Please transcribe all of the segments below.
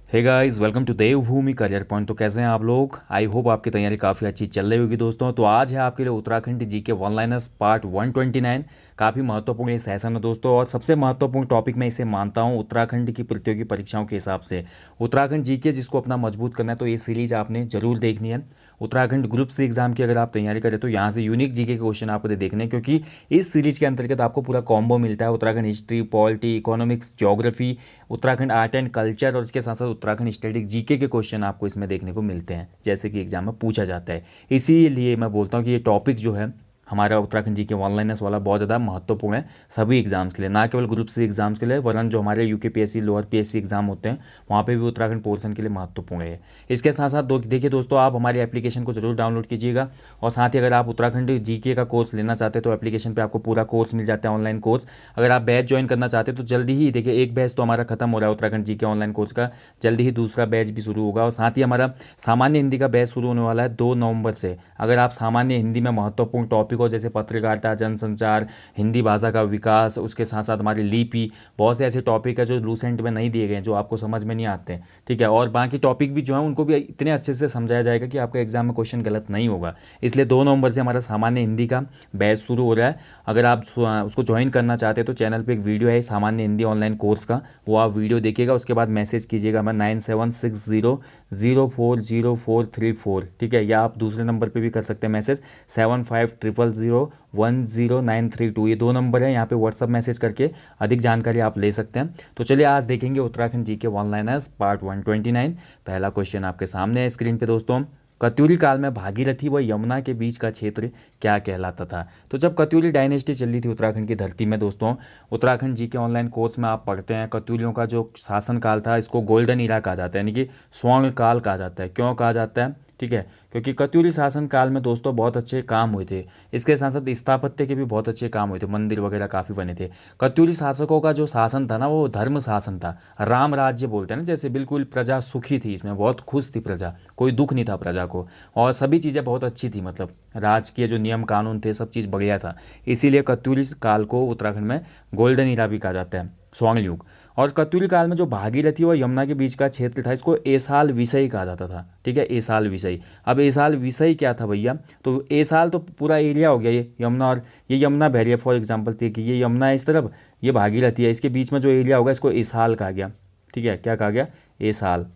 Hey guys, welcome to Devbhoomi career point. तो कैसे हैं आप लोग? आई होप आपकी तैयारी काफ़ी अच्छी चल रही होगी दोस्तों। तो आज है आपके लिए Uttarakhand GK one liners part 129। काफ़ी महत्वपूर्ण ये सेशन है दोस्तों, और सबसे महत्वपूर्ण टॉपिक मैं इसे मानता हूँ उत्तराखंड की प्रतियोगी परीक्षाओं के हिसाब से। उत्तराखंड जीके जिसको अपना मजबूत करना है तो ये सीरीज आपने जरूर देखनी है। उत्तराखंड ग्रुप सी एग्जाम की अगर आप तैयारी करें तो यहाँ से यूनिक जीके के क्वेश्चन आपको देखने हैं, क्योंकि इस सीरीज के अंतर्गत आपको पूरा कॉम्बो मिलता है। Uttarakhand history, polity, economics, geography, Uttarakhand art and culture, और इसके साथ साथ उत्तराखंड स्टैटिक जीके के क्वेश्चन आपको इसमें देखने को मिलते हैं, जैसे कि एग्जाम में पूछा जाता है। इसीलिए मैं बोलता हूँ कि ये टॉपिक जो है हमारा उत्तराखंड जीके ऑनलाइनस वाला बहुत ज़्यादा महत्वपूर्ण है सभी एग्जाम्स के लिए, ना केवल ग्रुप सी एग्जाम्स के लिए, वरन जो हमारे यूकेपीएससी लोअर पीएससी एग्जाम होते हैं वहाँ पे भी उत्तराखंड पोर्शन के लिए महत्वपूर्ण है। इसके साथ साथ देखिए दोस्तों, आप हमारी एप्लीकेशन को जरूर डाउनलोड कीजिएगा, और साथ ही अगर आप उत्तराखंड जीके का कोर्स लेना चाहते हैं तो एप्लीकेशन पर आपको पूरा कोर्स मिल जाता है, ऑनलाइन कोर्स। अगर आप बैच ज्वाइन करना चाहते हैं तो जल्दी ही देखिए, एक बैच तो हमारा खत्म हो रहा है उत्तराखंड जीके ऑनलाइन कोर्स का, जल्दी ही दूसरा बैच भी शुरू होगा। और साथ ही हमारा सामान्य हिंदी का बैच शुरू होने वाला है 2 नवंबर से। अगर आप सामान्य हिंदी में महत्वपूर्ण टॉपिक हो जैसे पत्रकारिता, जनसंचार, हिंदी भाषा का विकास, उसके साथ साथ हमारी लिपि, बहुत से ऐसे टॉपिक है जो लूसेंट में नहीं दिए गए हैं, जो आपको समझ में नहीं आते, ठीक है। और बाकी टॉपिक भी जो है उनको भी इतने अच्छे से समझाया जाएगा कि आपका एग्जाम में क्वेश्चन गलत नहीं होगा। इसलिए 2 नवंबर से हमारा सामान्य हिंदी का बैच शुरू हो रहा है। अगर आप उसको ज्वाइन करना चाहते हैं तो चैनल पे एक वीडियो है सामान्य हिंदी ऑनलाइन कोर्स का, वो आप वीडियो देखिएगा, उसके बाद मैसेज कीजिएगा मैं 9760040434, ठीक है। या आप दूसरे नंबर पे भी कर सकते हैं मैसेज 7500010932। ये 2 नंबर है, यहाँ पे व्हाट्सअप मैसेज करके अधिक जानकारी आप ले सकते हैं। तो चलिए आज देखेंगे Uttarakhand GK one liners part 129। पहला क्वेश्चन आपके सामने है स्क्रीन पे दोस्तों। कत्यूरी काल में भागीरथी व यमुना के बीच का क्षेत्र क्या कहलाता था? तो जब कत्यूरी डायनेस्टी चल रही थी उत्तराखंड की धरती में दोस्तों, उत्तराखंड जीके ऑनलाइन कोर्स में आप पढ़ते हैं कत्यूरियों का जो शासन काल था इसको गोल्डन ईरा कहा जाता है, यानी कि स्वर्ण काल कहा जाता है। क्यों कहा जाता है? ठीक है, क्योंकि कत्यूरी शासन काल में दोस्तों बहुत अच्छे काम हुए थे। इसके साथ साथ स्थापत्य के भी बहुत अच्छे काम हुए थे, मंदिर वगैरह काफ़ी बने थे। कत्यूरी शासकों का जो शासन था ना वो धर्म शासन था, राम राज्य बोलते हैं ना, जैसे बिल्कुल प्रजा सुखी थी, इसमें बहुत खुश थी प्रजा, कोई दुख नहीं था प्रजा को, और सभी चीज़ें बहुत अच्छी थी, मतलब राजकीय जो नियम कानून थे सब चीज़ बढ़िया था। इसीलिए कत्यूरी काल को उत्तराखंड में गोल्डन ईरा भी कहा जाता है, स्वर्ण युग। और कत्यूरी काल में जो भागीरथी और यमुना के बीच का क्षेत्र था इसको एसाल विषय कहा जाता था, ठीक है, एसाल विषय। अब एसाल विषय क्या था भैया? तो एसाल तो पूरा एरिया हो गया, ये यमुना, और ये यमुना बह रही है फॉर एग्जाम्पल, कि ये यमुना है इस तरफ, ये भागीरथी है, इसके बीच में जो एरिया होगा इसको एसाल कहा गया, ठीक है। क्या कहा गया? एसाल,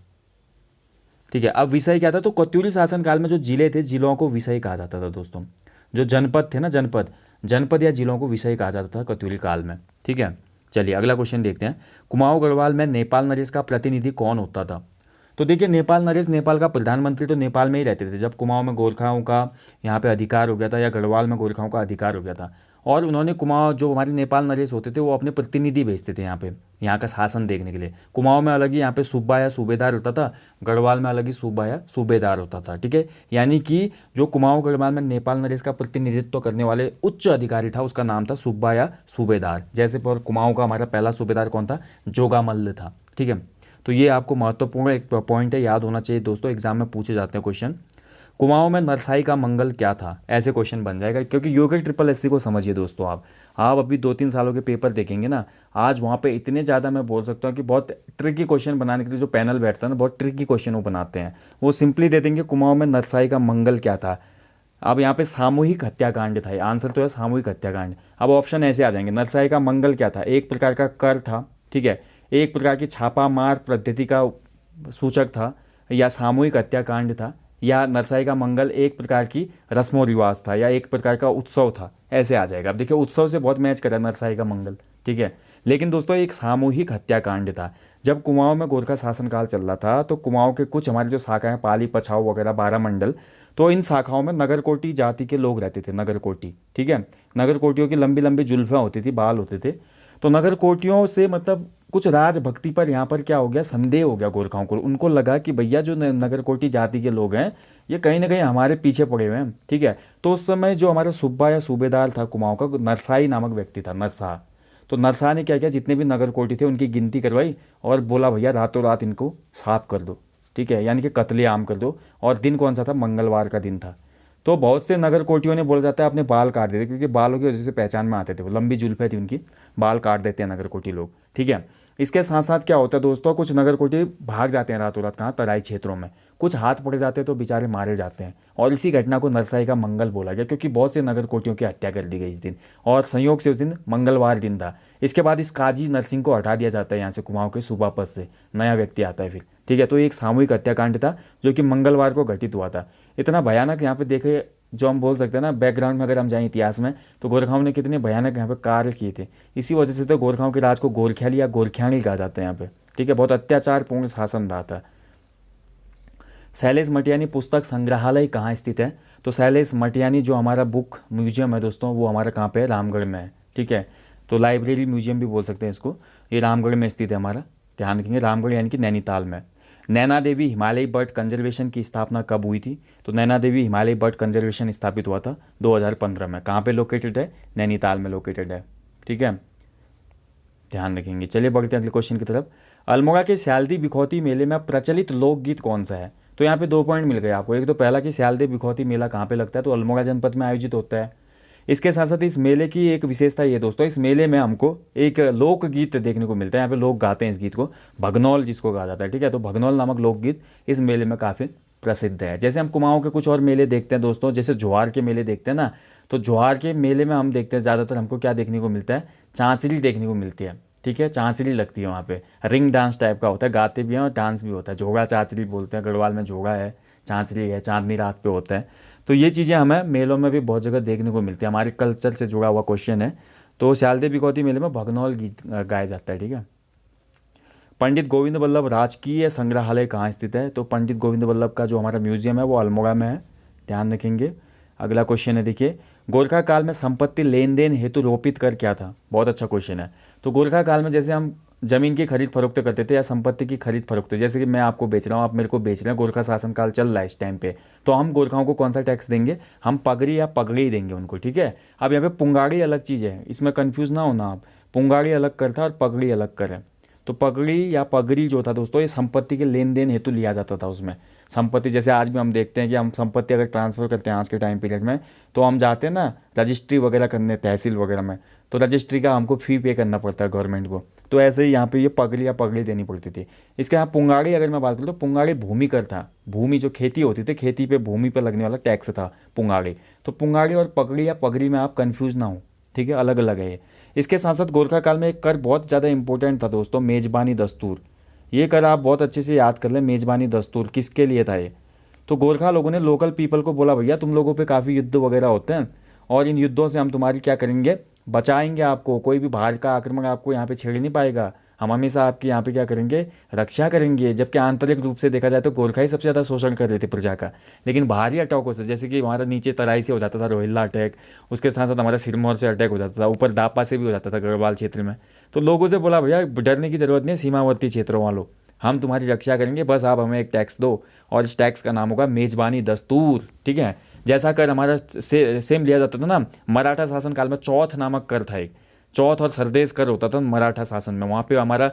ठीक है। अब विषय क्या था? तो कत्यूरी शासन काल में जो जिले थे, जिलों को विषय कहा जाता था दोस्तों। जो जनपद थे ना, जनपद, जनपद या जिलों को विषय कहा जाता था कत्यूरी काल में, ठीक है। चलिए अगला क्वेश्चन देखते हैं। कुमाऊं गढ़वाल में नेपाल नरेश का प्रतिनिधि कौन होता था? तो देखिए, नेपाल नरेश नेपाल का प्रधानमंत्री तो नेपाल में ही रहते थे जब कुमाऊं में गोरखाओं का यहाँ पे अधिकार हो गया था, या गढ़वाल में गोरखाओं का अधिकार हो गया था। और उन्होंने कुमाऊं, जो हमारे नेपाल नरेश होते थे, वो अपने प्रतिनिधि भेजते थे यहाँ पे, यहाँ का शासन देखने के लिए। कुमाऊं में अलग ही यहाँ पे सूबा या सूबेदार होता था, गढ़वाल में अलग ही सूबा या सूबेदार होता था, ठीक है। यानी कि जो कुमाऊं गढ़वाल में नेपाल नरेश का प्रतिनिधित्व करने वाले उच्च अधिकारी था उसका नाम था सूबा या सूबेदार। जैसे पर कुमाऊं का हमारा पहला सूबेदार कौन था? जोगामल्ल था, ठीक है। तो ये आपको महत्वपूर्ण एक पॉइंट है, याद होना चाहिए दोस्तों, एग्जाम में पूछे जाते हैं क्वेश्चन। कुमाऊं में नरसाई का मंगल क्या था? ऐसे क्वेश्चन बन जाएगा, क्योंकि योगा ट्रिपल एससी को समझिए दोस्तों। आप अभी 2-3 सालों के पेपर देखेंगे ना, आज वहाँ पे इतने ज़्यादा मैं बोल सकता हूँ कि बहुत ट्रिकी क्वेश्चन बनाने के लिए जो पैनल बैठता है ना, बहुत ट्रिकी क्वेश्चन वो बनाते हैं। वो सिंपली दे देंगे कुमाऊं में नरसाई का मंगल क्या था। अब यहाँ पे सामूहिक हत्याकांड था, आंसर तो है सामूहिक हत्याकांड। अब ऑप्शन ऐसे आ जाएंगे, नरसाई का मंगल क्या था? एक प्रकार का कर था, ठीक है, एक प्रकार की छापा मार पद्धति का सूचक था, या सामूहिक हत्याकांड था, या नरसाई का मंगल एक प्रकार की रस्मो रिवाज था, या एक प्रकार का उत्सव था। ऐसे आ जाएगा। अब देखिए, उत्सव से बहुत मैच कर रहा है नरसाई का मंगल, ठीक है। लेकिन दोस्तों एक सामूहिक हत्याकांड था। जब कुमाऊं में गोरखा शासनकाल चल रहा था तो कुमाऊं के कुछ हमारी जो शाखाएं, पाली, पछाऊ वगैरह 12 मंडल, तो इन शाखाओं में नगरकोटी जाति के लोग रहते थे, नगरकोटी, ठीक है। नगरकोटियों की लंबी लंबी जुल्फें होती थी, बाल होते थे। तो नगरकोटियों से मतलब कुछ राजभक्ति पर यहाँ पर क्या हो गया, संदेह हो गया गोरखाओं को। उनको लगा कि भैया जो नगरकोटी जाति के लोग हैं ये कहीं ना कहीं हमारे पीछे पड़े हुए हैं, ठीक है। तो उस समय जो हमारा सूबा या सूबेदार था कुमाऊं का, नरसाई नामक व्यक्ति था, नरसा। तो नरसा ने क्या किया, जितने भी नगरकोटी थे उनकी गिनती करवाई और बोला भैया रातों रात इनको साफ कर दो, ठीक है, यानी कि कत्लेआम कर दो। और दिन कौन सा था? मंगलवार का दिन था। तो बहुत से नगर कोटियों ने बोला जाता है अपने बाल काट देते, क्योंकि बालों की वजह से पहचान में आते थे, वो लंबी जुल्फे थी उनकी, बाल काट देते हैं नगर कोटी लोग, ठीक है। इसके साथ साथ क्या होता है दोस्तों, कुछ नगर कोटी भाग जाते हैं रातों रात, कहाँ, तराई क्षेत्रों में, कुछ हाथ पड़ जाते हैं तो बेचारे मारे जाते हैं। और इसी घटना को नरसाई का मंगल बोला गया, क्योंकि बहुत से नगर कोटियों की हत्या कर दी गई इस दिन, और संयोग से उस दिन मंगलवार दिन था। इसके बाद इस काजी नरसिंह को हटा दिया जाता है यहाँ से, कुमाऊं के सूबा पद से नया व्यक्ति आता है फिर, ठीक है। तो ये एक सामूहिक हत्याकांड था जो कि मंगलवार को घटित हुआ था। इतना भयानक यहाँ पे देखे, जो हम बोल सकते हैं ना, बैकग्राउंड में अगर हम जाएं इतिहास में, तो गोरखाओं ने कितने भयानक यहाँ पे कार्य किए थे। इसी वजह से तो गोरखाओं के राज को गोरख्याली या गोरख्याणी कहा जाता है यहाँ पे, ठीक है। बहुत अत्याचारपूर्ण शासन रहा था। शैलेश मटियानी पुस्तक संग्रहालय कहाँ स्थित है? तो शैलेश मटियानी जो हमारा बुक म्यूजियम है दोस्तों, वो हमारा कहाँ पे है? रामगढ़ में है, ठीक है। तो लाइब्रेरी म्यूजियम भी बोल सकते हैं इसको। ये रामगढ़ में स्थित है हमारा, ध्यान रखेंगे, रामगढ़ यानी कि नैनीताल में। नैना देवी हिमालयी बर्ड कंजर्वेशन की स्थापना कब हुई थी? तो नैना देवी हिमालयी बर्ड कंजर्वेशन स्थापित हुआ था 2015 में। कहाँ पे लोकेटेड है? नैनीताल में लोकेटेड है, ठीक है, ध्यान रखेंगे। चलिए बढ़ते हैं अगले क्वेश्चन की तरफ। अल्मोड़ा के स्यालदी बिखौती मेले में प्रचलित लोकगीत कौन सा है? तो यहाँ पे 2 पॉइंट मिल गए आपको। एक तो पहला कि स्यालदी बिखौती मेला कहाँ पे लगता है? तो अल्मोड़ा जनपद में आयोजित होता है। इसके साथ साथ इस मेले की एक विशेषता ये दोस्तों, इस मेले में हमको एक लोकगीत देखने को मिलता है। यहाँ पे लोग गाते हैं इस गीत को, भगनौल जिसको कहा जाता है, ठीक है। तो भगनौल नामक लोकगीत इस मेले में काफ़ी प्रसिद्ध है। जैसे हम कुमाऊं के कुछ और मेले देखते हैं दोस्तों, जैसे ज्वार के मेले देखते हैं ना, तो ज्वार के मेले में हम देखते हैं ज़्यादातर हमको क्या देखने को मिलता है? चांचरी देखने को मिलती है, ठीक है। चांचरी लगती है वहाँ पे, रिंग डांस टाइप का होता है, गाते भी हैं और डांस भी होता है। झोगा चांचरी बोलते हैं, गढ़वाल में झोगा है, चांचरी है, चांदनी रात पे होता है। तो ये चीज़ें हमें मेलों में भी बहुत जगह देखने को मिलती है, हमारे कल्चर से जुड़ा हुआ क्वेश्चन है। तो स्यालदे बिकौती मेले में भगनौल गीत गाया जाता है, ठीक है। पंडित गोविंद बल्लभ राजकीय संग्रहालय कहाँ स्थित है? तो पंडित गोविंद बल्लभ का जो हमारा म्यूजियम है वो अल्मोड़ा में है, ध्यान रखेंगे। अगला क्वेश्चन है, देखिए, गोरखा काल में संपत्ति लेन देन हेतु रोपित कर क्या था? बहुत अच्छा क्वेश्चन है। तो गोरखा काल में जैसे हम जमीन की खरीद फरोख्त करते थे या संपत्ति की खरीद फरोख्त, जैसे कि मैं आपको बेच रहा हूँ, आप मेरे को बेच रहे हैं, गोरखा शासन काल चल रहा है इस टाइम पे, तो हम गोरखाओं को कौन सा टैक्स देंगे? हम पगड़ी या पगड़ी देंगे उनको, ठीक है। अब यहाँ पे पुंगाड़ी अलग चीज़ है, इसमें कन्फ्यूज ना होना आप, पुंगाड़ी अलग कर था और पगड़ी अलग कर है। तो पगड़ी या पगड़ी जो था दोस्तों, ये संपत्ति के लेन देन हेतु लिया जाता था उसमें। संपत्ति जैसे आज भी हम देखते हैं कि हम संपत्ति अगर ट्रांसफ़र करते हैं आज के टाइम पीरियड में, तो हम जाते हैं ना रजिस्ट्री वगैरह करने तहसील वगैरह में, तो रजिस्ट्री का हमको फ़ी पे करना पड़ता है गवर्नमेंट को। तो ऐसे ही यहाँ पे ये पगड़ी या पगड़ी देनी पड़ती थी। इसके यहाँ पुंगाड़ी अगर मैं बात करूँ तो पुंगाड़ी भूमि कर था, भूमि जो खेती होती थी, खेती पे भूमि पर लगने वाला टैक्स था पुंगाड़ी। तो पुंगाड़ी और पगड़ी या पगड़ी में आप कन्फ्यूज़ ना हो, ठीक है, अलग अलग है ये। इसके साथ साथ गोरखा काल में एक कर बहुत ज़्यादा इंपॉर्टेंट था दोस्तों, मेज़बानी दस्तूर। ये कर आप बहुत अच्छे से याद कर लें, मेज़बानी दस्तूर किसके लिए था ये? तो गोरखा लोगों ने लोकल पीपल को बोला, भैया तुम लोगों पे काफ़ी युद्ध वगैरह होते हैं और इन युद्धों से हम तुम्हारी क्या करेंगे? बचाएंगे आपको, कोई भी बाहर का आक्रमण आपको यहाँ पे छेड़ नहीं पाएगा, हम हमेशा आपकी यहाँ पे क्या करेंगे? रक्षा करेंगे। जबकि आंतरिक रूप से देखा जाए तो गोरखा ही सबसे ज़्यादा शोषण कर रहे थे प्रजा का, लेकिन बाहरी अटैकों से, जैसे कि हमारा नीचे तराई से हो जाता था रोहिल्ला अटैक, उसके साथ साथ हमारा सिरमौर से अटैक हो जाता था, ऊपर दापा से भी हो जाता था गढ़वाल क्षेत्र में। तो लोगों से बोला, भैया डरने की ज़रूरत नहीं है, सीमावर्ती क्षेत्रों वालों, हम तुम्हारी रक्षा करेंगे, बस आप हमें एक टैक्स दो, और इस टैक्स का नाम होगा मेज़बानी दस्तूर, ठीक है। जैसा कर हमारा सेम लिया जाता था ना मराठा शासन काल में, चौथ नामक कर था एक, चौथ और सरदेश कर होता था मराठा शासन में, वहाँ पे हमारा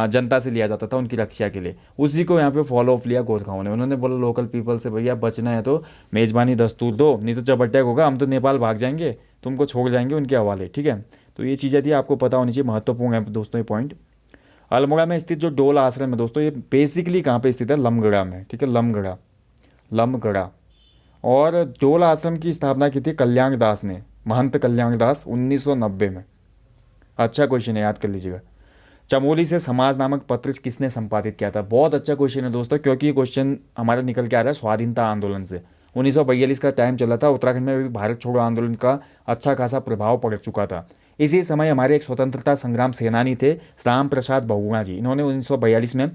जनता से लिया जाता था उनकी रक्षा के लिए। उसी को यहाँ पे फॉलो अप लिया गोरखाओं ने, उन्होंने बोला लोकल पीपल से, भैया बचना है तो मेज़बानी दस्तूर दो, नहीं तो जब अटैक होगा हम तो नेपाल भाग जाएंगे, तुमको छोड़ जाएंगे उनके हवाले, ठीक है। तो ये चीज़ें थी, आपको पता होनी चाहिए, महत्वपूर्ण है दोस्तों ये पॉइंट। अल्मोड़ा में स्थित जो डोल आश्रम है दोस्तों, ये बेसिकली कहाँ पे स्थित है? लमगढ़ा में, ठीक है, लमगढ़ा, लमगढ़ा। और डोल आश्रम की स्थापना की थी कल्याण दास ने, महंत कल्याण दास, 1990 में। अच्छा क्वेश्चन है, याद कर लीजिएगा। चमोली से समाज नामक पत्र किसने संपादित किया था? बहुत अच्छा क्वेश्चन है दोस्तों, क्योंकि ये क्वेश्चन हमारा निकल के आ रहा है स्वाधीनता आंदोलन से। 1942 का टाइम चला था, उत्तराखंड में भी भारत छोड़ो आंदोलन का अच्छा खासा प्रभाव पड़ चुका था। इसी समय हमारे एक स्वतंत्रता संग्राम सेनानी थे राम प्रसाद बहुगुणा जी, इन्होंने 1942 में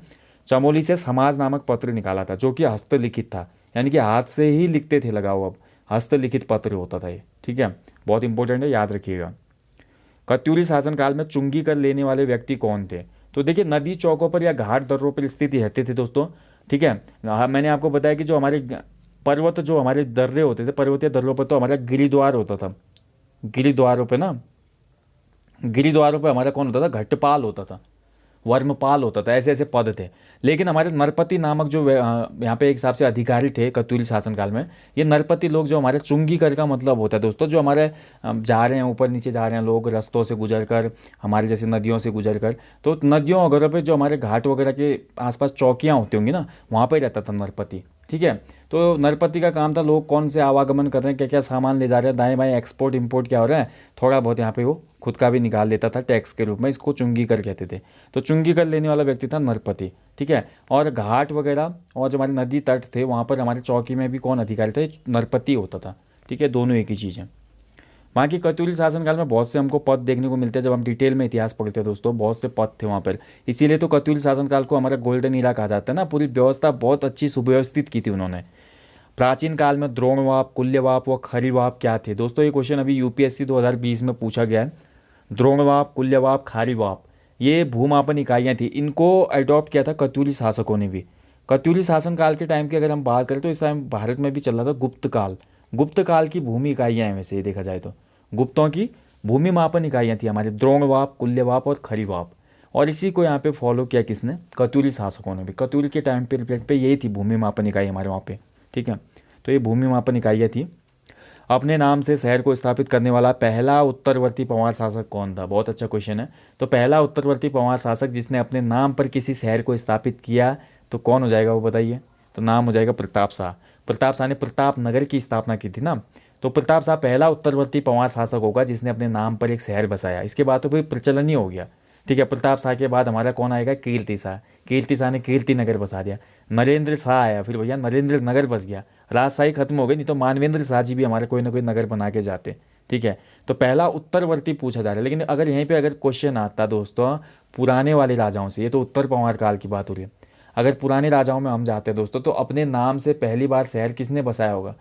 चमोली से समाज नामक पत्र निकाला था, जो कि हस्तलिखित था, यानी कि हाथ से ही लिखते थे लगाओ, अब हस्तलिखित पत्र होता था ये, ठीक है, बहुत इंपॉर्टेंट है, याद रखिएगा। कत्यूरी शासनकाल में चुंगी कर लेने वाले व्यक्ति कौन थे? तो देखिए, नदी चौकों पर या घाट दर्रों पर स्थित रहते थे दोस्तों, ठीक है। मैंने आपको बताया कि जो हमारे पर्वत, जो हमारे दर्रे होते थे, पर्वतीय दर्रों पर तो हमारा गिरिद्वार होता था, गिरिद्वारों पे ना, गिरिद्वारों पे हमारा कौन होता था? घटपाल होता था। वर्मपाल होता था, ऐसे ऐसे पद थे। लेकिन हमारे नरपति नामक जो यहाँ पे एक हिसाब से अधिकारी थे कत्यूरी शासनकाल में, ये नरपति लोग जो हमारे चुंगीकर का मतलब होता है दोस्तों, जो हमारे जा रहे हैं ऊपर नीचे जा रहे हैं लोग रास्तों से गुजर कर, हमारे जैसे नदियों से गुजर कर, तो नदियों वगैरह पे जो हमारे घाट वगैरह के आसपास चौकियाँ होती होंगी ना, वहाँ पर रहता था नरपति। ठीक है, तो नरपति का काम था लोग कौन से आवागमन कर रहे हैं, क्या क्या सामान ले जा रहे हैं, दाएं बाएं एक्सपोर्ट इंपोर्ट क्या हो रहा है, थोड़ा बहुत यहाँ पे वो खुद का भी निकाल लेता था टैक्स के रूप में, इसको चुंगी कर कहते थे। तो चुंगी कर लेने वाला व्यक्ति था नरपति। ठीक है, और घाट वगैरह और जो हमारे नदी तट थे वहाँ पर हमारे चौकी में भी कौन अधिकारी था, नरपति होता था। ठीक है, दोनों एक ही चीज़ है। बाकी कत्यूरी शासनकाल में बहुत से हमको पद देखने को मिलते हैं, जब हम डिटेल में इतिहास पढ़ते हैं दोस्तों, बहुत से पद थे वहाँ पर। इसीलिए तो कत्यूरी शासनकाल को हमारा गोल्डन ईरा कहा जाता है ना, पूरी व्यवस्था बहुत अच्छी सुव्यवस्थित की थी उन्होंने। प्राचीन काल में द्रोणवाप, कुल्यवाप व खरीवाप क्या थे दोस्तों, ये क्वेश्चन अभी यूपीएससी 2020 में पूछा गया है। द्रोणवाप, कुल्यवाप, खारीवाप ये भूमापन इकाइयाँ थी, इनको अडॉप्ट किया था कत्यूरी शासकों ने भी। कत्यूरी शासनकाल के टाइम की अगर हम बात करें तो इस टाइम भारत में भी चल रहा था गुप्त काल। गुप्त काल की भूमि इकाइयाँ हैं वैसे ये देखा जाए तो, गुप्तों की भूमि मापन इकाइयाँ थी हमारे द्रोणवाप, कुल्यवाप और खरीवाप। और इसी को यहाँ पे फॉलो किया किसने, कत्यूरी शासकों ने भी। कत्यूरी के टाइम पीरियड पे यही थी भूमि मापन इकाई हमारे वहाँ पे। ठीक है, तो ये भूमि मापन इकाइयाँ थी। अपने नाम से शहर को स्थापित करने वाला पहला उत्तरवर्ती पंवार शासक कौन था, बहुत अच्छा क्वेश्चन है। तो पहला उत्तरवर्ती पंवार शासक जिसने अपने नाम पर किसी शहर को स्थापित किया तो कौन हो जाएगा वो बताइए। तो नाम हो जाएगा प्रताप शाह। प्रताप शाह ने प्रताप नगर की स्थापना की थी ना, तो प्रताप शाह पहला उत्तरवर्ती पंवार शासक होगा जिसने अपने नाम पर एक शहर बसाया। इसके बाद तो फिर प्रचलन ही हो गया। ठीक है, प्रताप शाह के बाद हमारा कौन आएगा, कीर्ति शाह। कीर्ति शाह ने कीर्ति नगर बसा दिया। नरेंद्र शाह आया, फिर भैया नरेंद्र नगर बस गया, राजशाही खत्म हो गई। नहीं तो मानवेंद्र शाह जी भी हमारे कोई ना कोई नगर बना के जाते। ठीक है, तो पहला उत्तरवर्ती पूछा जा रहा है। लेकिन अगर यहीं पे अगर क्वेश्चन आता दोस्तों पुराने वाले राजाओं से, ये तो उत्तर पंवार काल की बात हो रही है, अगर पुराने राजाओं में हम जाते हैं दोस्तों तो अपने नाम से पहली बार शहर किसने बसाया होगा।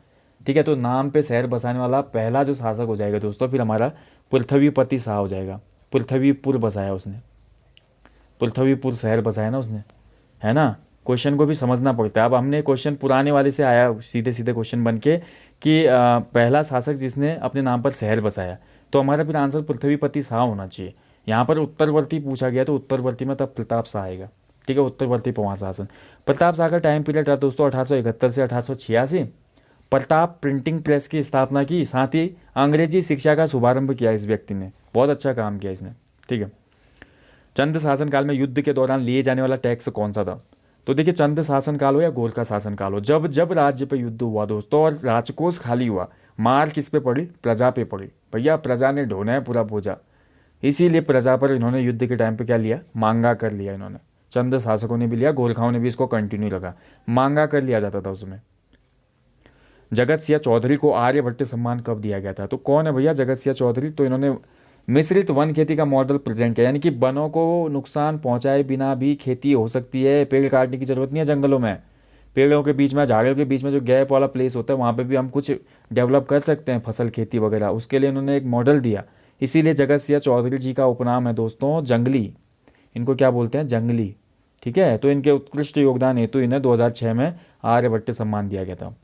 ठीक है, तो नाम पे शहर बसाने वाला पहला जो शासक हो जाएगा दोस्तों फिर हमारा पृथ्वीपति शाह हो जाएगा। पृथ्वीपुर बसाया उसने, पृथ्वीपुर शहर बसाया ना उसने, है ना। क्वेश्चन को भी समझना पड़ता है। अब हमने क्वेश्चन पुराने वाले से आया सीधे सीधे क्वेश्चन बन के कि पहला शासक जिसने अपने नाम पर शहर बसाया, तो हमारा फिर आंसर पृथ्वीपति शाह होना चाहिए। यहाँ पर उत्तरवर्ती पूछा गया तो उत्तरवर्ती में तब प्रताप शाह आएगा। ठीक है, उत्तरवर्ती पंवार शासन। प्रताप शाह का टाइम पीरियड था दोस्तों 1871 से 1886। प्रताप प्रिंटिंग प्रेस की स्थापना की, साथ ही अंग्रेजी शिक्षा का शुभारंभ किया इस व्यक्ति ने, बहुत अच्छा काम किया इसने। ठीक है, चंद शासनकाल में युद्ध के दौरान लिए जाने वाला टैक्स कौन सा था। तो देखिए चंद शासनकाल हो या गोरखा शासनकाल हो, जब जब राज्य पे युद्ध हुआ दोस्तों और राजकोष खाली हुआ, मार किस पे पड़ी, प्रजा पे पड़ी। भैया प्रजा ने ढोना है पूरा बोझा, इसीलिए प्रजा पर इन्होंने युद्ध के टाइम पे क्या लिया, मांगा कर लिया इन्होंने। चंद शासकों ने भी लिया, गोरखाओं ने भी इसको कंटिन्यू रखा, मांगा कर लिया जाता था उसमें। जगत सिंह चौधरी को आर्यभट्ट सम्मान कब दिया गया था। तो कौन है भैया जगत सिंह चौधरी, तो इन्होंने मिश्रित वन खेती का मॉडल प्रेजेंट किया, यानी कि वनों को नुकसान पहुंचाए बिना भी खेती हो सकती है, पेड़ काटने की जरूरत नहीं है जंगलों में। पेड़ों के बीच में, झाड़ियों के बीच में जो गैप वाला प्लेस होता है वहाँ पे भी हम कुछ डेवलप कर सकते हैं फसल खेती वगैरह, उसके लिए इन्होंने एक मॉडल दिया। इसीलिए जगत सिंह चौधरी जी का उपनाम है दोस्तों जंगली, इनको क्या बोलते हैं, जंगली। ठीक है, तो इनके उत्कृष्ट योगदान हेतु इन्हें 2006 में आर्यभट्ट सम्मान दिया गया था।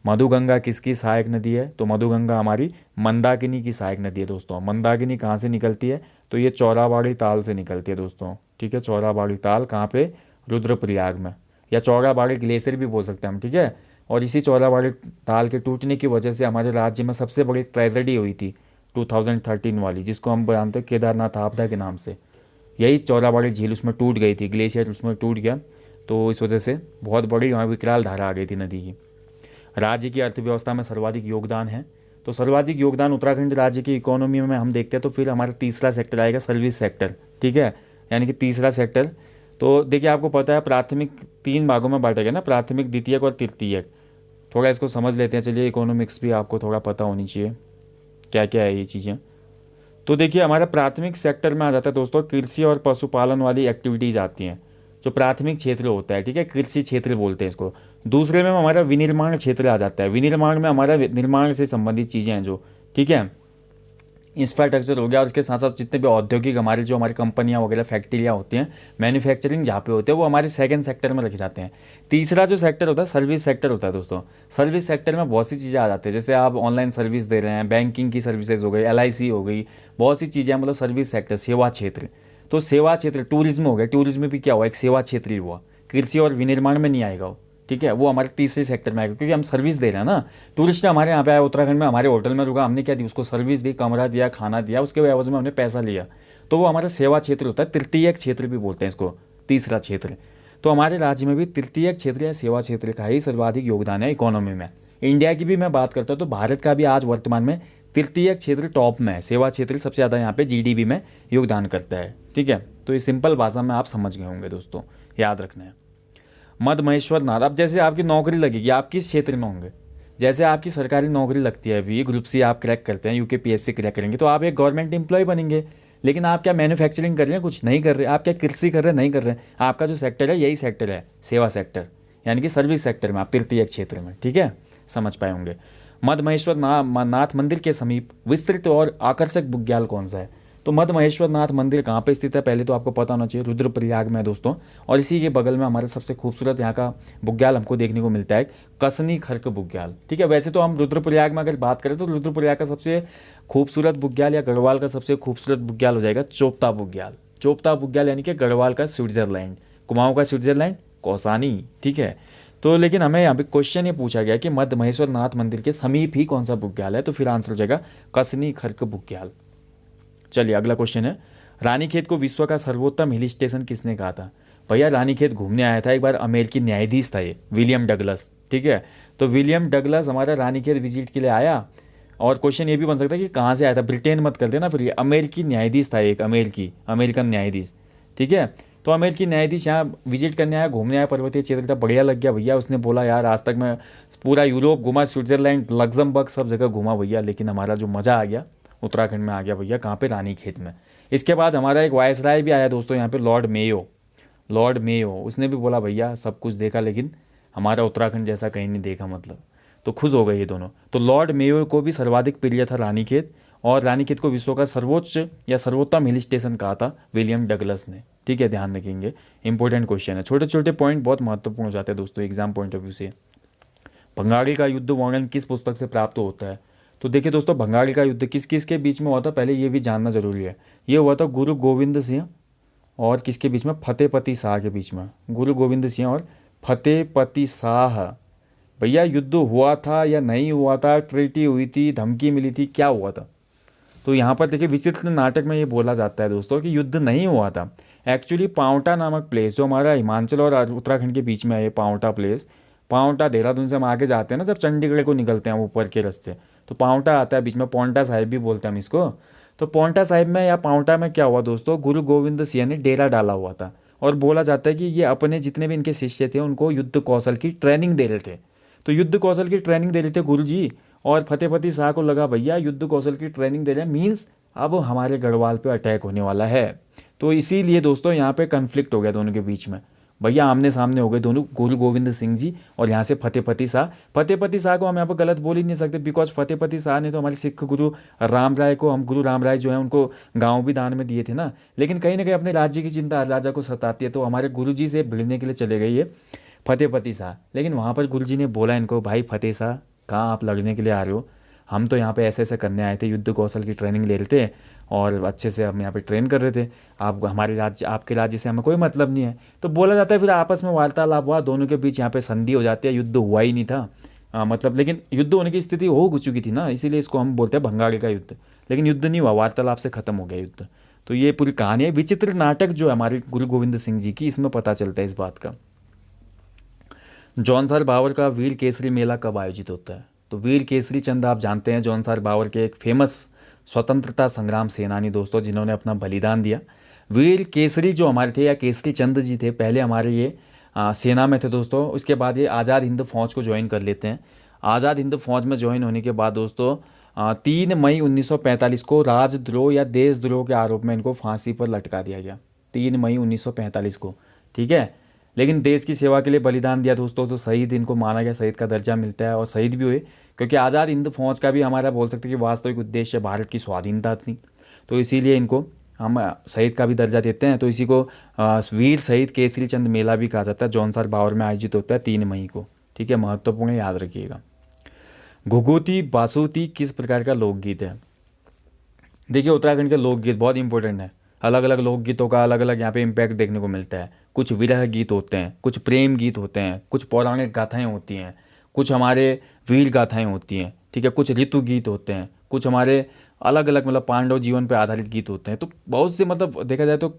मधुगंगा किसकी सहायक नदी है, तो मधुगंगा हमारी मंदाकिनी की सहायक नदी है दोस्तों। मंदाकिनी कहाँ से निकलती है, तो ये चौराबाड़ी ताल से निकलती है दोस्तों। ठीक है, चौराबाड़ी ताल कहाँ पे, रुद्रप्रयाग में, या चौराबाड़ी ग्लेशियर भी बोल सकते हैं हम। ठीक है, और इसी चौराबाड़ी ताल के टूटने की वजह से हमारे राज्य में सबसे बड़ी ट्रेजेडी हुई थी 2013 वाली, जिसको हम जानते हैं केदारनाथ आपदा के नाम से। यही चौराबाड़ी झील उसमें टूट गई थी, ग्लेशियर उसमें टूट गया, तो इस वजह से बहुत बड़ी वहाँ विकराल धारा आ गई थी नदी की। राज्य की अर्थव्यवस्था में सर्वाधिक योगदान है, तो सर्वाधिक योगदान उत्तराखंड राज्य की इकोनॉमी में हम देखते हैं तो फिर हमारा तीसरा सेक्टर आएगा, सर्विस सेक्टर। ठीक है, यानी कि तीसरा सेक्टर। तो देखिए आपको पता है प्राथमिक 3 भागों में बांटा गया ना, प्राथमिक, द्वितीयक और तृतीयक। थोड़ा इसको समझ लेते हैं, चलिए इकोनॉमिक्स भी आपको थोड़ा पता होनी चाहिए क्या क्या है ये चीज़ें। तो देखिए हमारा प्राथमिक सेक्टर में आ जाता है दोस्तों कृषि और पशुपालन वाली एक्टिविटीज़ आती हैं, जो प्राथमिक क्षेत्र होता है। ठीक है, कृषि क्षेत्र बोलते हैं इसको। दूसरे में हमारा विनिर्माण क्षेत्र आ जाता है। विनिर्माण में हमारा निर्माण से संबंधित चीज़ें हैं जो, ठीक है, इंफ्रास्ट्रक्चर हो गया, और उसके साथ साथ जितने भी औद्योगिक हमारे जो हमारी कंपनियां वगैरह फैक्ट्रियाँ होती हैं, मैन्युफैक्चरिंग जहाँ पे होते हैं वो हमारे सेकंड सेक्टर में रखे जाते हैं। तीसरा जो सेक्टर होता है सर्विस सेक्टर होता है दोस्तों। सर्विस सेक्टर में बहुत सी चीज़ें आ जाती है, जैसे आप ऑनलाइन सर्विस दे रहे हैं, बैंकिंग की सर्विसेज हो गई, LIC हो गई, बहुत सी चीज़ें, मतलब सर्विस सेक्टर, सेवा क्षेत्र। तो सेवा क्षेत्र टूरिज्म हो गया, टूरिज्म भी क्या हुआ, एक सेवा क्षेत्र ही हुआ। कृषि और विनिर्माण में नहीं आएगा वो, ठीक है, वो हमारे तीसरे सेक्टर में आएगा, क्योंकि हम सर्विस दे रहे हैं ना। टूरिस्ट हमारे यहाँ पे आया उत्तराखंड में, हमारे होटल में रुका, हमने क्या दी उसको, सर्विस दी, कमरा दिया, खाना दिया, उसके एवज में हमने पैसा लिया, तो वो हमारा सेवा क्षेत्र होता है। तृतीयक क्षेत्र भी बोलते हैं इसको, तीसरा क्षेत्र। तो हमारे राज्य में भी तृतीयक क्षेत्र या सेवा क्षेत्र का ही सर्वाधिक योगदान है इकोनॉमी में। इंडिया की भी मैं बात करता हूँ तो भारत का भी आज वर्तमान में तृतीयक क्षेत्र टॉप में है, सेवा क्षेत्र सबसे ज़्यादा यहाँ पे जीडीपी में योगदान करता है, ठीक है। तो ये सिंपल भाषा में आप समझ गए होंगे दोस्तों, याद रखना है। मद महेश्वर नाथ, अब जैसे आपकी नौकरी लगेगी, आप किस क्षेत्र में होंगे, जैसे आपकी सरकारी नौकरी लगती है, अभी ग्रुप सी आप क्रैक करते हैं, यूकेपीएससी क्रैक करेंगे तो आप एक गवर्नमेंट एम्प्लॉय बनेंगे। लेकिन आप क्या मैन्युफैक्चरिंग कर रहे हैं, कुछ नहीं कर रहे, आप क्या कृषि कर रहे हैं, नहीं कर रहे, आपका जो सेक्टर है यही सेक्टर है, सेवा सेक्टर, यानी कि सर्विस सेक्टर में आप तृतीय क्षेत्र में, ठीक है, समझ पाए होंगे। मद महेश्वर नाथ मंदिर के समीप विस्तृत और आकर्षक बुग्याल कौन सा है, तो मद महेश्वर नाथ मंदिर कहाँ पे स्थित है, पहले तो आपको पता होना चाहिए, रुद्रप्रयाग में है दोस्तों। और इसी के बगल में हमारे सबसे खूबसूरत यहाँ का बुग्याल हमको देखने को मिलता है, कसनी खर्क बुग्याल, ठीक है। वैसे तो हम रुद्रप्रयाग में अगर बात करें तो रुद्रप्रयाग का सबसे खूबसूरत बुग्याल या गढ़वाल का सबसे खूबसूरत बुग्याल हो जाएगा चोपता बुग्याल। चोपता बुग्याल यानी कि गढ़वाल का स्विट्जरलैंड, कुमाऊं का स्विट्जरलैंड कौसानी, ठीक है। तो लेकिन हमें यहाँ पे क्वेश्चन ये पूछा गया कि मद महेश्वर नाथ मंदिर के समीप ही कौन सा बुग्याल है, तो फिर आंसर हो जाएगा कसनी खर्क बुग्याल। चलिए अगला क्वेश्चन है, रानीखेत को विश्व का सर्वोत्तम हिल स्टेशन किसने कहा था। भैया रानीखेत घूमने आया था एक बार अमेरिकी न्यायाधीश था ये, विलियम डगलस, ठीक है। तो विलियम डगलस हमारा रानीखेत विजिट के लिए आया, और क्वेश्चन ये भी बन सकता है कि कहाँ से आया था, ब्रिटेन मत कर देना, फिर ये अमेरिकी न्यायाधीश था एक, अमेरिकन न्यायाधीश, ठीक है। तो अमेरिकी न्यायाधीश यहाँ विजिट करने आया, घूमने आया, पर्वतीय क्षेत्र था, बढ़िया लग गया भैया। उसने बोला यार आज तक मैं पूरा यूरोप घूमा, स्विट्जरलैंड, लग्जमबर्ग सब जगह घूमा भैया, लेकिन हमारा जो मज़ा आ गया उत्तराखंड में आ गया भैया, कहाँ पे, रानीखेत में। इसके बाद हमारा एक वायसराय भी आया दोस्तों यहाँ पे, लॉर्ड मेयो, उसने भी बोला भैया सब कुछ देखा लेकिन हमारा उत्तराखंड जैसा कहीं नहीं देखा, मतलब तो खुश हो गए ये दोनों। तो लॉर्ड मेयो को भी सर्वाधिक प्रिय था रानीखेत, और रानीखेत को विश्व का सर्वोच्च या सर्वोत्तम हिल स्टेशन कहा था विलियम डगलस ने, ठीक है, ध्यान रखेंगे, इंपॉर्टेंट क्वेश्चन है, छोटे छोटे पॉइंट बहुत महत्वपूर्ण हो जाते हैं दोस्तों एग्जाम पॉइंट ऑफ व्यू से। बंगाली का युद्ध वर्णन किस पुस्तक से प्राप्त होता है, तो देखिए दोस्तों बंगाली का युद्ध किस किस के बीच में हुआ था, पहले ये भी जानना जरूरी है। ये हुआ था गुरु गोविंद सिंह और किसके बीच में, फतेहपति शाह के बीच में, गुरु गोविंद सिंह और फतेहपति शाह। भैया युद्ध हुआ था या नहीं हुआ था, ट्रीटी हुई थी, धमकी मिली थी, क्या हुआ था, तो यहाँ पर देखिए विचित्र नाटक में ये बोला जाता है दोस्तों कि युद्ध नहीं हुआ था। एक्चुअली पावटा नामक प्लेस जो हमारा हिमाचल और उत्तराखंड के बीच में है, ये पावटा प्लेस, पावटा देहरादून से हम आगे जाते हैं ना, जब चंडीगढ़ को निकलते हैं ऊपर के रास्ते, तो पावटा आता है बीच में, पौंटा साहिब भी बोलते हैं हम इसको। तो पौंटा साहिब में या पावटा में क्या हुआ दोस्तों, गुरु गोविंद सिंह ने डेरा डाला हुआ था, और बोला जाता है कि ये अपने जितने भी इनके शिष्य थे उनको युद्ध कौशल की ट्रेनिंग दे रहे थे। तो युद्ध कौशल की ट्रेनिंग दे रहे थे गुरु जी, और फतेहपति शाह को लगा भैया युद्ध कौशल की ट्रेनिंग दे रहे हैं मीन्स अब हमारे गढ़वाल पे अटैक होने वाला है। तो इसीलिए दोस्तों यहाँ पे कन्फ्लिक्ट हो गया दोनों के बीच में, भैया आमने सामने हो गए दोनों, गुरु गोविंद सिंह जी और यहाँ से फतेहपति शाह। फतेहपति शाह को हम यहाँ पर गलत बोल ही नहीं सकते, बिकॉज फतेहपति शाह ने तो हमारे सिख गुरु राम राय को, हम गुरु राम राय जो है उनको गाँव भी दान में दिए थे ना, लेकिन कहीं ना कहीं अपने राज्य की चिंता राजा को सताती है, तो हमारे गुरु जी से भिड़ने के लिए चले गए ये फतेहपति शाह। लेकिन वहाँ पर गुरु जी ने बोला इनको, भाई फतेह शाह कहाँ आप लड़ने के लिए आ रहे हो, हम तो यहाँ पे ऐसे ऐसे करने आए थे, युद्ध कौशल की ट्रेनिंग ले रहे थे और अच्छे से हम यहाँ पे ट्रेन कर रहे थे, आप हमारे राज्य, आपके राज्य से हमें कोई मतलब नहीं है। तो बोला जाता है फिर आपस में वार्तालाप हुआ, दोनों के बीच यहाँ पे संधि हो जाती है, युद्ध हुआ ही नहीं था, मतलब लेकिन युद्ध होने की स्थिति हो चुकी थी ना, इसीलिए इसको हम बोलते हैं भंगाली का युद्ध, लेकिन युद्ध नहीं हुआ, वार्तालाप से खत्म हो गया युद्ध। तो ये पूरी कहानी है, विचित्र नाटक जो है हमारे गुरु गोविंद सिंह जी की, इसमें पता चलता है इस बात का। जौनसार बावर का वीर केसरी मेला कब आयोजित होता है, तो वीर केसरी चंद आप जानते हैं, जौनसार बावर के एक फेमस स्वतंत्रता संग्राम सेनानी दोस्तों, जिन्होंने अपना बलिदान दिया। वीर केसरी जो हमारे थे या केसरी चंद जी थे, पहले हमारे ये सेना में थे दोस्तों, उसके बाद ये आज़ाद हिंद फौज को ज्वाइन कर लेते हैं। आज़ाद हिंद फौज में ज्वाइन होने के बाद दोस्तों 3 मई 1945 को राजद्रोह या देशद्रोह के आरोप में इनको फांसी पर लटका दिया गया, 3 मई 1945 को, ठीक है। लेकिन देश की सेवा के लिए बलिदान दिया दोस्तों, तो शहीद इनको माना गया, शहीद का दर्जा मिलता है, और शहीद भी हुए, क्योंकि आज़ाद हिंद फौज का भी हमारा बोल सकते हैं कि वास्तविक उद्देश्य भारत की स्वाधीनता थी, तो इसीलिए इनको हम शहीद का भी दर्जा देते हैं। तो इसी को वीर शहीद केसरी चंद मेला भी कहा जाता है, जौनसार बावर में आयोजित होता है 3 मई को, ठीक है, महत्वपूर्ण है, याद रखिएगा। घुघुती बासुती किस प्रकार का लोकगीत है, देखिए उत्तराखंड के लोकगीत बहुत इंपॉर्टेंट है। अलग अलग लोकगीतों का अलग अलग यहाँ पे इम्पैक्ट देखने को मिलता है। कुछ विरह गीत होते हैं, कुछ प्रेम गीत होते हैं, कुछ पौराणिक गाथाएं होती हैं, कुछ हमारे वीर गाथाएं होती हैं, ठीक है, कुछ ऋतु गीत होते हैं, कुछ हमारे अलग अलग मतलब पांडव जीवन पे आधारित गीत होते हैं। तो बहुत से मतलब देखा जाए तो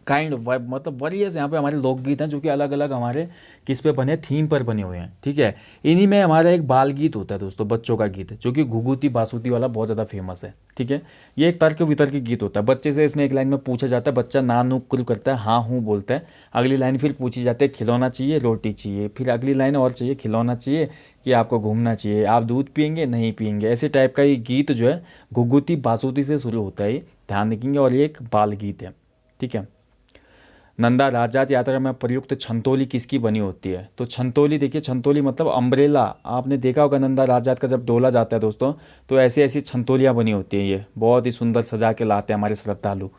मतलब वरियस यहाँ पे हमारे लोकगीत हैं जो कि अलग अलग हमारे किस पे बने, थीम पर बने हुए हैं, ठीक है। इन्हीं में हमारा एक बाल गीत होता है दोस्तों, बच्चों का गीत जो कि घुघुती बासुती वाला बहुत ज़्यादा फेमस है, ठीक है। ये एक तर्क वितर्क गीत होता है। बच्चे से इसमें एक लाइन में पूछा जाता है, बच्चा ना नुक कुल करता है, हाँ हूँ बोलता है। अगली लाइन फिर पूछी जाती है, खिलौना चाहिए रोटी चाहिए। फिर अगली लाइन और चाहिए, खिलौना चाहिए कि आपको घूमना चाहिए, आप दूध पियेंगे नहीं पियेंगे। ऐसे टाइप का ये गीत जो है घुघुती बासुती से शुरू होता है, ये ध्यान रखेंगे। और ये एक बाल गीत है, ठीक है। नंदा राजात यात्रा में प्रयुक्त छंतोली किसकी बनी होती है? तो छंतोली देखिए, छंतोली मतलब अम्ब्रेला। आपने देखा होगा नंदा राजात का जब डोला जाता है दोस्तों, तो ऐसी ऐसी छंतोलियाँ बनी होती हैं। ये बहुत ही सुंदर सजा के लाते हैं हमारे श्रद्धालु।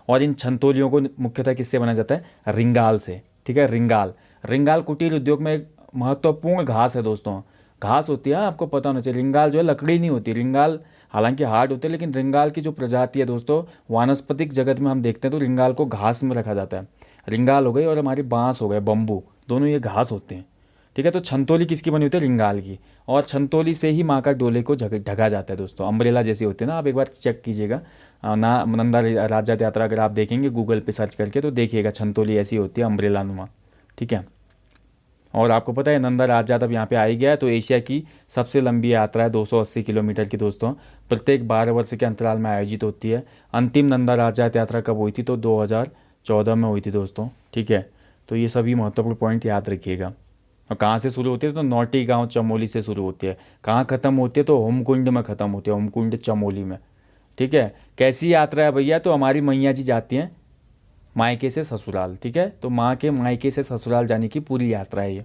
और इन छंतोलियों को मुख्यतः किससे बनाया जाता है? रिंगाल से, ठीक है। रिंगाल, रिंगाल कुटीर उद्योग में एक महत्वपूर्ण घास है दोस्तों। घास होती है, आपको पता होना चाहिए। रिंगाल जो है लकड़ी नहीं होती, रिंगाल हालांकि हार्ड होते हैं, लेकिन रिंगाल की जो प्रजाति है दोस्तों, वानस्पतिक जगत में हम देखते हैं तो रिंगाल को घास में रखा जाता है। रिंगाल हो गई और हमारी बांस हो गए, बम्बू, दोनों ये घास होते हैं, ठीक है। तो छंतोली किसकी बनी होती है? रिंगाल की। और छंतोली से ही माँ का डोले को ढका जाता है दोस्तों। अम्ब्रेला जैसी होती है ना, आप एक बार चेक कीजिएगा ना, नंदा राजात यात्रा अगर आप देखेंगे गूगल पे सर्च करके तो देखिएगा, छंतोली ऐसी होती है अम्ब्रेला नुमा, ठीक है। और आपको पता है नंदा राजात अब यहाँ पे आ ही गया है। तो एशिया की सबसे लंबी यात्रा है, 280 किलोमीटर की दोस्तों। प्रत्येक 12 वर्ष के अंतराल में आयोजित होती है। अंतिम नंदा राजात यात्रा कब हुई थी? तो 2014 में हुई थी दोस्तों, ठीक है। तो ये सभी महत्वपूर्ण पॉइंट याद रखिएगा। और कहाँ से शुरू होती है? तो नौटी गांव चमोली से शुरू होती है। कहाँ ख़त्म होती है? तो होमकुंड में ख़त्म होती है, होमकुंड चमोली में, ठीक है। कैसी यात्रा है भैया? तो हमारी मैया जी जाती हैं मायके से ससुराल, ठीक है। तो माँ के मायके से ससुराल जाने की पूरी यात्रा है ये।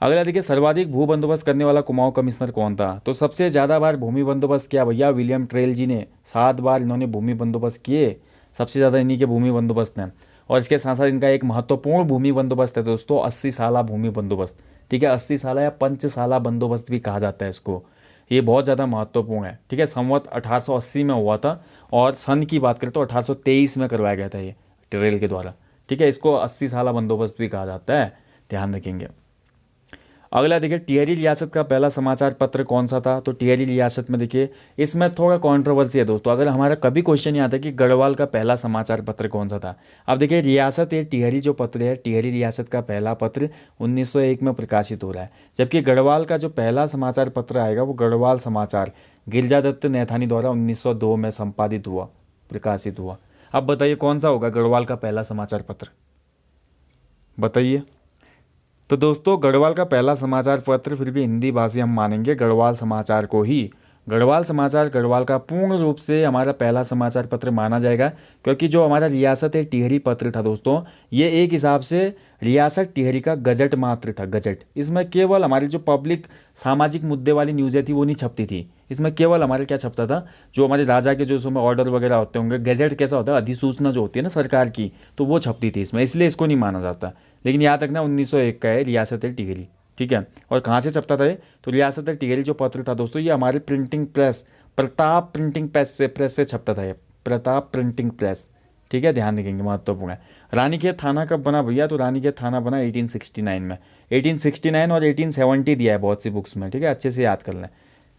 अगला देखिए, सर्वाधिक भू बंदोबस्त करने वाला कुमाऊं कमिश्नर कौन था? तो सबसे ज़्यादा बार भूमि बंदोबस्त किया भैया विलियम ट्रेल जी ने। 7 बार इन्होंने भूमि बंदोबस्त किए, सबसे ज़्यादा इन्हीं के भूमि बंदोबस्त हैं। और इसके साथ साथ इनका एक महत्वपूर्ण भूमि बंदोबस्त है दोस्तों, 80 साला भूमि बंदोबस्त, ठीक है। 80 साला या पंचसाला बंदोबस्त भी कहा जाता है इसको। ये बहुत ज़्यादा महत्वपूर्ण है, ठीक है। संवत 1880 में हुआ था और सन की बात करें तो 1823 में करवाया गया था ये ट्रेल के द्वारा, ठीक है। इसको 80 साला बंदोबस्त भी कहा जाता है, ध्यान रखेंगे। अगला देखिए, टिहरी रियासत का पहला समाचार पत्र कौन सा था? तो टिहरी रियासत में देखिए, इसमें थोड़ा कंट्रोवर्सी है दोस्तों। अगर हमारा कभी क्वेश्चन ये आता है कि गढ़वाल का पहला समाचार पत्र कौन सा था। अब देखिए, रियासत ये टिहरी जो पत्र है, टिहरी रियासत का पहला पत्र 1901 में प्रकाशित हो रहा है। जबकि गढ़वाल का जो पहला समाचार पत्र आएगा वो गढ़वाल समाचार गिरजादत्त नैथानी द्वारा 1902 में संपादित हुआ, प्रकाशित हुआ। अब बताइए कौन सा होगा गढ़वाल का पहला समाचार पत्र, बताइए। तो दोस्तों, गढ़वाल का पहला समाचार पत्र फिर भी हिंदी भाषी हम मानेंगे गढ़वाल समाचार को ही। गढ़वाल समाचार गढ़वाल का पूर्ण रूप से हमारा पहला समाचार पत्र माना जाएगा, क्योंकि जो हमारा रियासत है टिहरी पत्र था दोस्तों, ये एक हिसाब से रियासत टिहरी का गजट मात्र था, गजट। इसमें केवल हमारी जो पब्लिक सामाजिक मुद्दे वाली न्यूज़ें थी वो नहीं छपती थी। इसमें केवल हमारे क्या छपता था, जो हमारे राजा के जो उसमें ऑर्डर वगैरह होते होंगे। गजट कैसा होता है? अधिसूचना जो होती है ना सरकार की, तो वो छपती थी इसमें, इसलिए इसको नहीं माना जाता। लेकिन याद रखना 1901 का है, रियासत टिहरी, ठीक है। और कहाँ से छपता था ये? तो रियासत टिहरी जो पत्र था दोस्तों, ये हमारे printing press, Pratap printing press से छपता था ये, प्रताप प्रिंटिंग प्रेस, ठीक है। ध्यान रखेंगे, महत्वपूर्ण है। रानीखेत थाना कब बना भैया? तो रानीखेत थाना बना 1869 में। 1869 और 1870 दिया है बहुत सी बुक्स में, ठीक है, अच्छे से याद कर लें।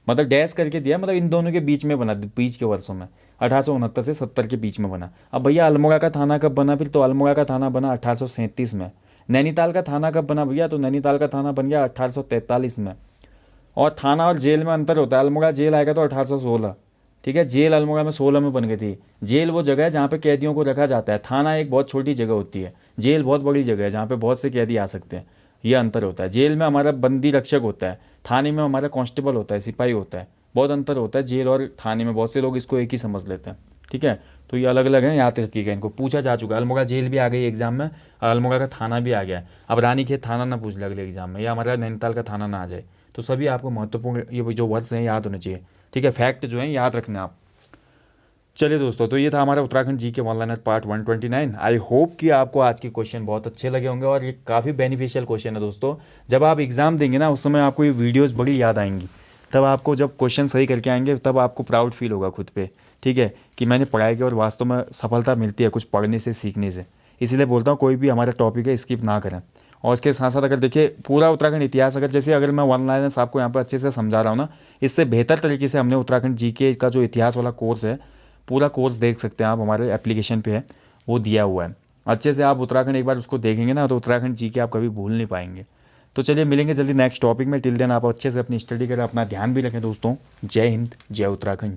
मतलब डैश करके दिया, मतलब इन दोनों के बीच में बना, बीच के वर्षों में 1869 से 70 के बीच में बना। अब भैया अल्मोड़ा का थाना कब बना? फिर तो अल्मोड़ा का थाना बना 1837 में। नैनीताल का थाना कब बना भैया? तो नैनीताल का थाना बन गया 1843 में। और थाना और जेल में अंतर होता है। अल्मोड़ा जेल आएगा तो 1816, ठीक है। जेल अल्मोड़ा में 16 में बन गई थी। जेल वो जगह है जहाँ पे कैदियों को रखा जाता है, थाना एक बहुत छोटी जगह होती है, जेल बहुत बड़ी जगह है जहाँ पे बहुत से कैदी आ सकते हैं। ये अंतर होता है। जेल में हमारा बंदी रक्षक होता है, थाने में हमारा कांस्टेबल होता है, सिपाही होता है। बहुत अंतर होता है जेल और थाने में, बहुत से लोग इसको एक ही समझ लेते हैं, ठीक है। तो ये अलग अलग हैं, याद रखिएगा, इनको पूछा जा चुका है। अल्मोड़ा जेल भी आ गई एग्जाम में, अल्मोड़ा का थाना भी आ गया। अब रानीखेत थाना ना पूछ ले अगले एग्जाम में, या हमारा नैनीताल का थाना ना आ जाए। तो सभी आपको महत्वपूर्ण ये जो वर्ड्स हैं याद होने चाहिए, ठीक है। फैक्ट जो है याद रखना आप। चलिए दोस्तों, तो ये था हमारा उत्तराखंड जी के ऑनलाइन पार्ट 129। आई होप कि आपको आज के क्वेश्चन बहुत अच्छे लगे होंगे और ये काफ़ी बेनिफिशियल क्वेश्चन है दोस्तों। जब आप एग्ज़ाम देंगे ना, उस समय आपको ये वीडियोस बड़ी याद आएंगी, तब आपको जब क्वेश्चन सही करके आएंगे तब आपको प्राउड फील होगा खुद पे, ठीक है, कि मैंने पढ़ाई की और वास्तव में सफलता मिलती है कुछ पढ़ने से, सीखने से। इसीलिए बोलता हूँ कोई भी हमारा टॉपिक है स्किप ना करें। और इसके साथ साथ अगर देखिए पूरा उत्तराखंड इतिहास, अगर मैं वन लाइनर्स आपको यहाँ पर अच्छे से समझा रहा हूँ ना, इससे बेहतर तरीके से हमने उत्तराखंड जीके का जो इतिहास वाला कोर्स है, पूरा कोर्स देख सकते हैं आप, हमारे एप्लीकेशन पे है, वो दिया हुआ है। अच्छे से आप उत्तराखंड एक बार उसको देखेंगे ना तो उत्तराखंड जीके आप कभी भूल नहीं पाएंगे। तो चलिए मिलेंगे जल्दी नेक्स्ट टॉपिक में। टिल देन आप अच्छे से अपनी स्टडी करें, अपना ध्यान भी रखें दोस्तों। जय हिंद, जय उत्तराखंड।